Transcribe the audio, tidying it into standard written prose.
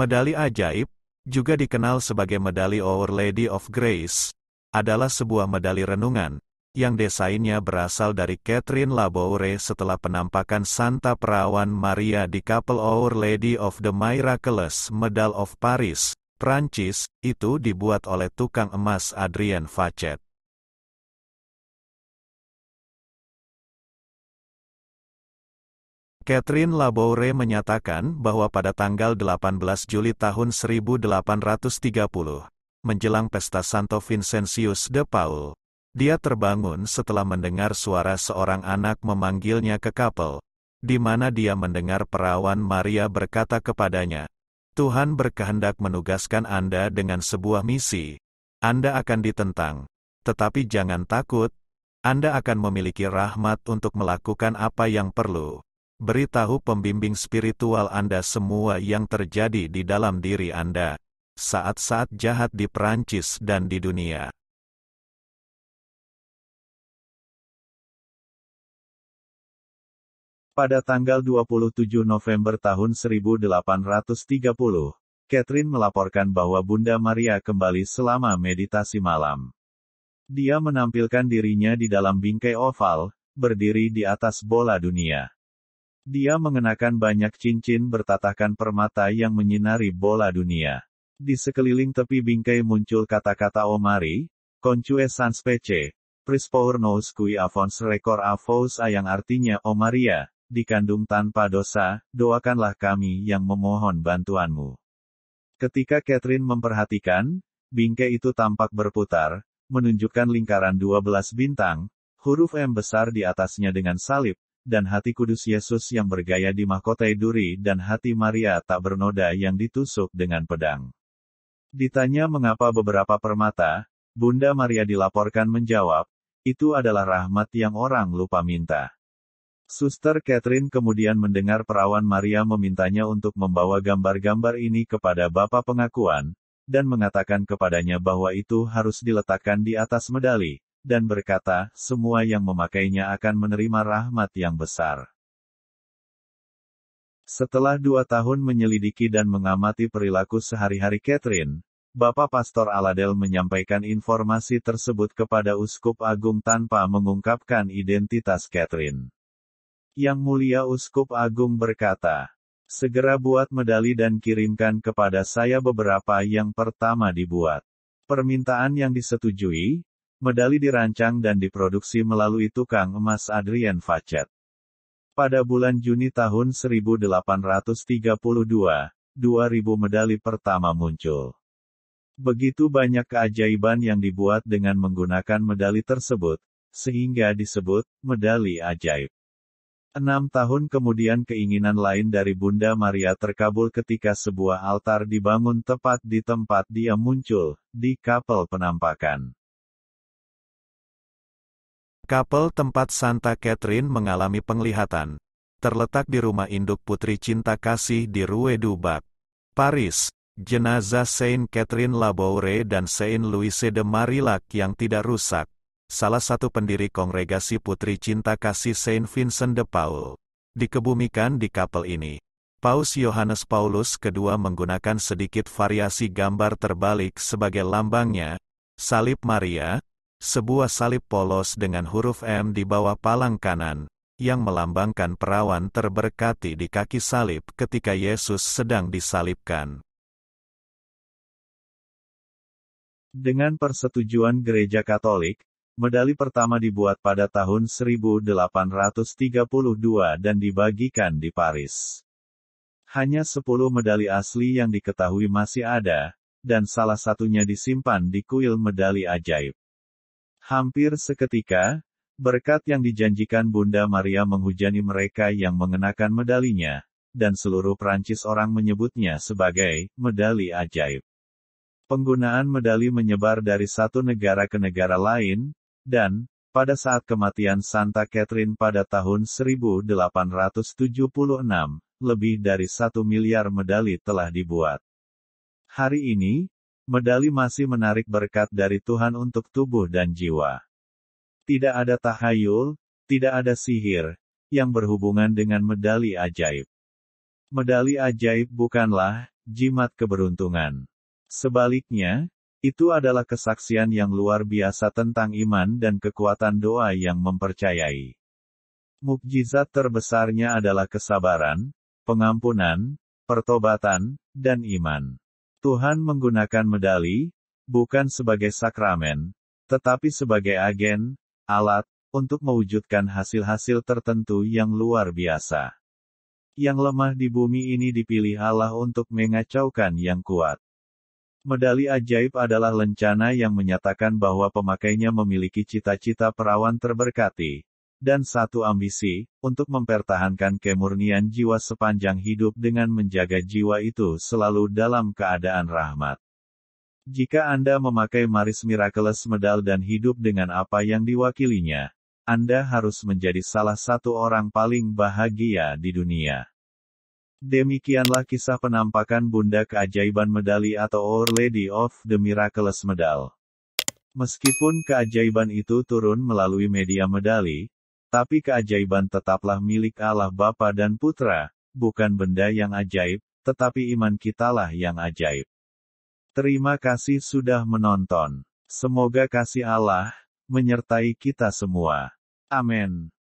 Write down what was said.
Medali ajaib, juga dikenal sebagai medali Our Lady of Grace, adalah sebuah medali renungan, yang desainnya berasal dari Catherine Laboure setelah penampakan Santa Perawan Maria di kapel Our Lady of the Miraculous Medal of Paris, Prancis, itu dibuat oleh tukang emas Adrien Fachet. Catherine Laboure menyatakan bahwa pada tanggal 18 Juli tahun 1830, menjelang pesta Santo Vincentius de Paul, dia terbangun setelah mendengar suara seorang anak memanggilnya ke kapel, di mana dia mendengar perawan Maria berkata kepadanya, "Tuhan berkehendak menugaskan Anda dengan sebuah misi. Anda akan ditentang, tetapi jangan takut, Anda akan memiliki rahmat untuk melakukan apa yang perlu. Beritahu pembimbing spiritual Anda semua yang terjadi di dalam diri Anda, saat-saat jahat di Perancis dan di dunia." Pada tanggal 27 November tahun 1830, Catherine melaporkan bahwa Bunda Maria kembali selama meditasi malam. Dia menampilkan dirinya di dalam bingkai oval, berdiri di atas bola dunia. Dia mengenakan banyak cincin bertatahkan permata yang menyinari bola dunia. Di sekeliling tepi bingkai muncul kata-kata O Marie, Conçue sans péché, pris pour nous qui avons record à vous yang artinya O Maria, dikandung tanpa dosa, doakanlah kami yang memohon bantuanmu. Ketika Catherine memperhatikan, bingkai itu tampak berputar, menunjukkan lingkaran 12 bintang, huruf M besar di atasnya dengan salib, dan hati kudus Yesus yang bergaya di mahkotai duri dan hati Maria tak bernoda yang ditusuk dengan pedang. Ditanya mengapa beberapa permata, Bunda Maria dilaporkan menjawab, "Itu adalah rahmat yang orang lupa minta." Suster Catherine kemudian mendengar perawan Maria memintanya untuk membawa gambar-gambar ini kepada Bapa Pengakuan, dan mengatakan kepadanya bahwa itu harus diletakkan di atas medali, dan berkata, semua yang memakainya akan menerima rahmat yang besar. Setelah 2 tahun menyelidiki dan mengamati perilaku sehari-hari Catherine, Bapak Pastor Aladel menyampaikan informasi tersebut kepada Uskup Agung tanpa mengungkapkan identitas Catherine. Yang Mulia Uskup Agung berkata, "Segera buat medali dan kirimkan kepada saya beberapa yang pertama dibuat." Permintaan yang disetujui, medali dirancang dan diproduksi melalui tukang emas Adrien Fachet. Pada bulan Juni tahun 1832, 2000 medali pertama muncul. Begitu banyak keajaiban yang dibuat dengan menggunakan medali tersebut, sehingga disebut medali ajaib. 6 tahun kemudian keinginan lain dari Bunda Maria terkabul ketika sebuah altar dibangun tepat di tempat dia muncul, di kapel penampakan. Kapel tempat Santa Catherine mengalami penglihatan, terletak di rumah induk Putri Cinta Kasih di Rue du Bac, Paris. Jenazah Saint Catherine Laboure dan Saint Louise de Marillac yang tidak rusak, salah satu pendiri kongregasi Putri Cinta Kasih Saint Vincent de Paul, dikebumikan di kapel ini. Paus Yohanes Paulus II menggunakan sedikit variasi gambar terbalik sebagai lambangnya, salib Maria, sebuah salib polos dengan huruf M di bawah palang kanan, yang melambangkan perawan terberkati di kaki salib ketika Yesus sedang disalibkan. Dengan persetujuan Gereja Katolik, medali pertama dibuat pada tahun 1832 dan dibagikan di Paris. Hanya 10 medali asli yang diketahui masih ada, dan salah satunya disimpan di kuil medali ajaib. Hampir seketika, berkat yang dijanjikan Bunda Maria menghujani mereka yang mengenakan medalinya, dan seluruh Prancis orang menyebutnya sebagai medali ajaib. Penggunaan medali menyebar dari satu negara ke negara lain, dan, pada saat kematian Santa Catherine pada tahun 1876, lebih dari 1 miliar medali telah dibuat. Hari ini, medali masih menarik berkat dari Tuhan untuk tubuh dan jiwa. Tidak ada tahayul, tidak ada sihir, yang berhubungan dengan medali ajaib. Medali ajaib bukanlah jimat keberuntungan. Sebaliknya, itu adalah kesaksian yang luar biasa tentang iman dan kekuatan doa yang mempercayai. Mukjizat terbesarnya adalah kesabaran, pengampunan, pertobatan, dan iman. Tuhan menggunakan medali, bukan sebagai sakramen, tetapi sebagai agen, alat, untuk mewujudkan hasil-hasil tertentu yang luar biasa. Yang lemah di bumi ini dipilih Allah untuk mengacaukan yang kuat. Medali ajaib adalah lencana yang menyatakan bahwa pemakainya memiliki cita-cita perawan terberkati, dan satu ambisi, untuk mempertahankan kemurnian jiwa sepanjang hidup dengan menjaga jiwa itu selalu dalam keadaan rahmat. Jika Anda memakai Maris Miraculous Medal dan hidup dengan apa yang diwakilinya, Anda harus menjadi salah satu orang paling bahagia di dunia. Demikianlah kisah penampakan Bunda Keajaiban Medali atau Our Lady of the Miraculous Medal. Meskipun keajaiban itu turun melalui media medali, tapi keajaiban tetaplah milik Allah Bapa dan Putra, bukan benda yang ajaib, tetapi iman kitalah yang ajaib. Terima kasih sudah menonton. Semoga kasih Allah menyertai kita semua. Amin.